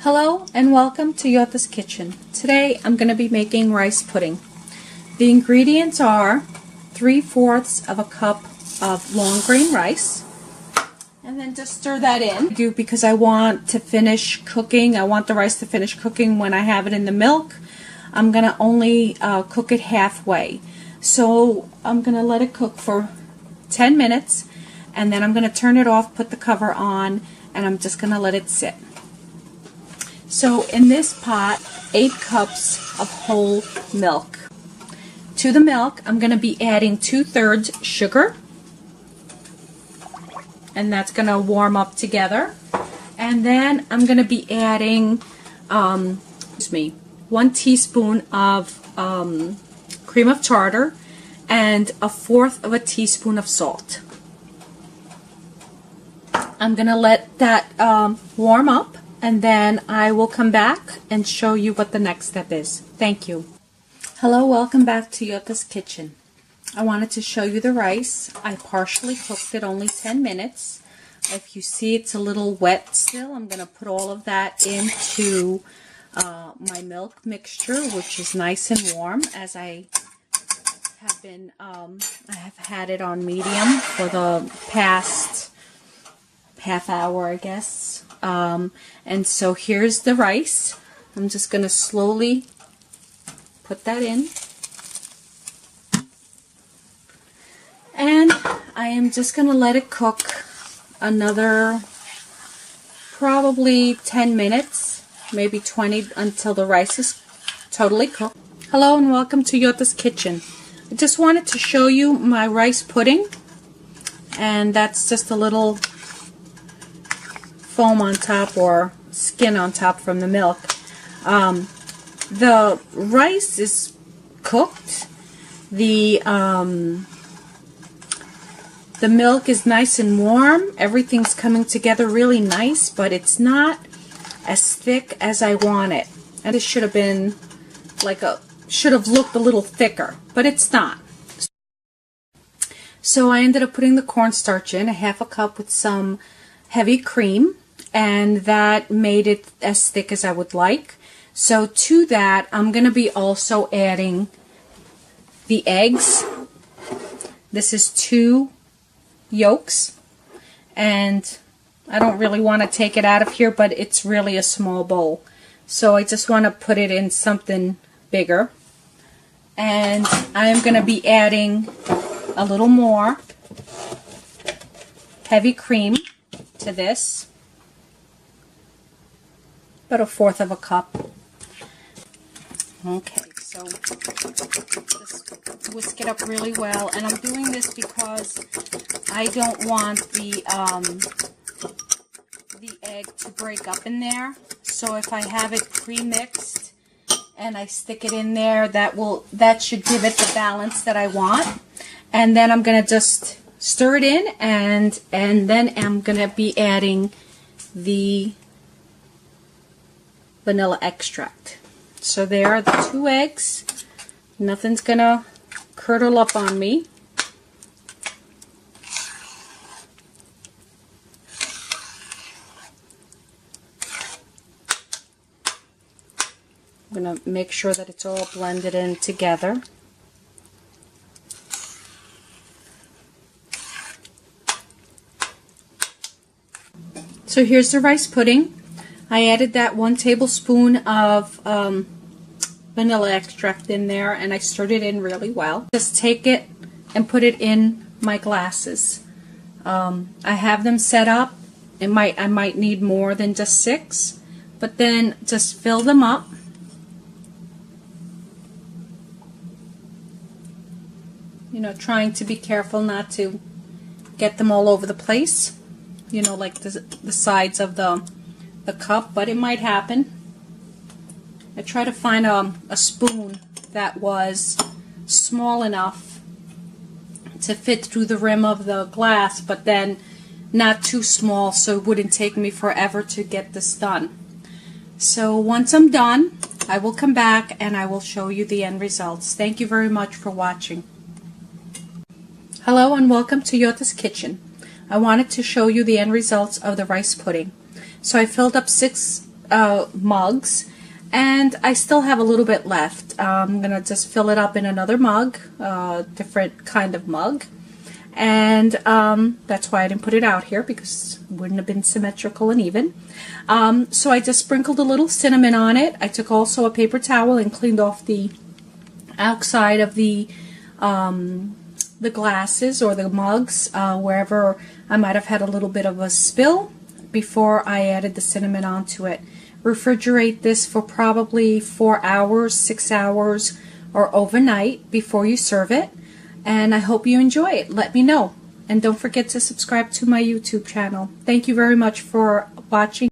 Hello and welcome to Yo-tas Kitchen. Today I'm going to be making rice pudding. The ingredients are 3/4 of a cup of long grain rice, and then just stir that in. Because I want to finish cooking, I want the rice to finish cooking when I have it in the milk. I'm going to only cook it halfway. So I'm going to let it cook for 10 minutes and then I'm going to turn it off, put the cover on, and I'm just going to let it sit. So in this pot, 8 cups of whole milk. To the milk, I'm going to be adding 2/3 sugar, and that's going to warm up together. And then I'm going to be adding 1 teaspoon of cream of tartar and 1/4 of a teaspoon of salt. I'm going to let that warm up, and then I will come back and show you what the next step is. Thank you. Hello, welcome back to Yo-tas Kitchen. I wanted to show you the rice. I partially cooked it, only 10 minutes. If you see it's a little wet still, I'm going to put all of that into my milk mixture, which is nice and warm, as I have had it on medium for the past half hour, I guess. And so here's the rice. I'm just going to slowly put that in. And I am just going to let it cook another probably 10 minutes, maybe 20, until the rice is totally cooked. Hello and welcome to Yo-tas Kitchen. I just wanted to show you my rice pudding, and that's just a little foam on top, or skin on top from the milk. The rice is cooked. The milk is nice and warm. Everything's coming together really nice, but it's not as thick as I want it. And it should have been should have looked a little thicker, but it's not. So I ended up putting the cornstarch in, 1/2 cup with some heavy cream, and that made it as thick as I would like. So to that, I'm going to be also adding the eggs. This is 2 yolks, and I don't really want to take it out of here, but it's really a small bowl. So I just want to put it in something bigger. And I am going to be adding a little more heavy cream to this, about 1/4 of a cup. Okay, so just whisk it up really well, and I'm doing this because I don't want the egg to break up in there. So if I have it pre-mixed and I stick it in there, that should give it the balance that I want. And then I'm going to just stir it in, and then I'm going to be adding the vanilla extract. So there are the 2 eggs. Nothing's going to curdle up on me. I'm going to make sure that it's all blended in together. So here's the rice pudding. I added that 1 tablespoon of vanilla extract in there, and I stirred it in really well. Just take it and put it in my glasses. I have them set up. I might need more than just 6, but then just fill them up. You know, trying to be careful not to get them all over the place. You know, like the sides of the cup, but it might happen. I try to find a spoon that was small enough to fit through the rim of the glass, but then not too small so it wouldn't take me forever to get this done. So once I'm done, I will come back and I will show you the end results. Thank you very much for watching. Hello and welcome to Yo-tas Kitchen. I wanted to show you the end results of the rice pudding. So I filled up 6 mugs, and I still have a little bit left. I'm gonna just fill it up in another mug, different kind of mug, and that's why I didn't put it out here, because it wouldn't have been symmetrical and even. So I just sprinkled a little cinnamon on it. I took also a paper towel and cleaned off the outside of the glasses or the mugs, wherever I might have had a little bit of a spill before I added the cinnamon onto it. Refrigerate this for probably 4 hours, 6 hours, or overnight before you serve it. And I hope you enjoy it. Let me know. And don't forget to subscribe to my YouTube channel. Thank you very much for watching.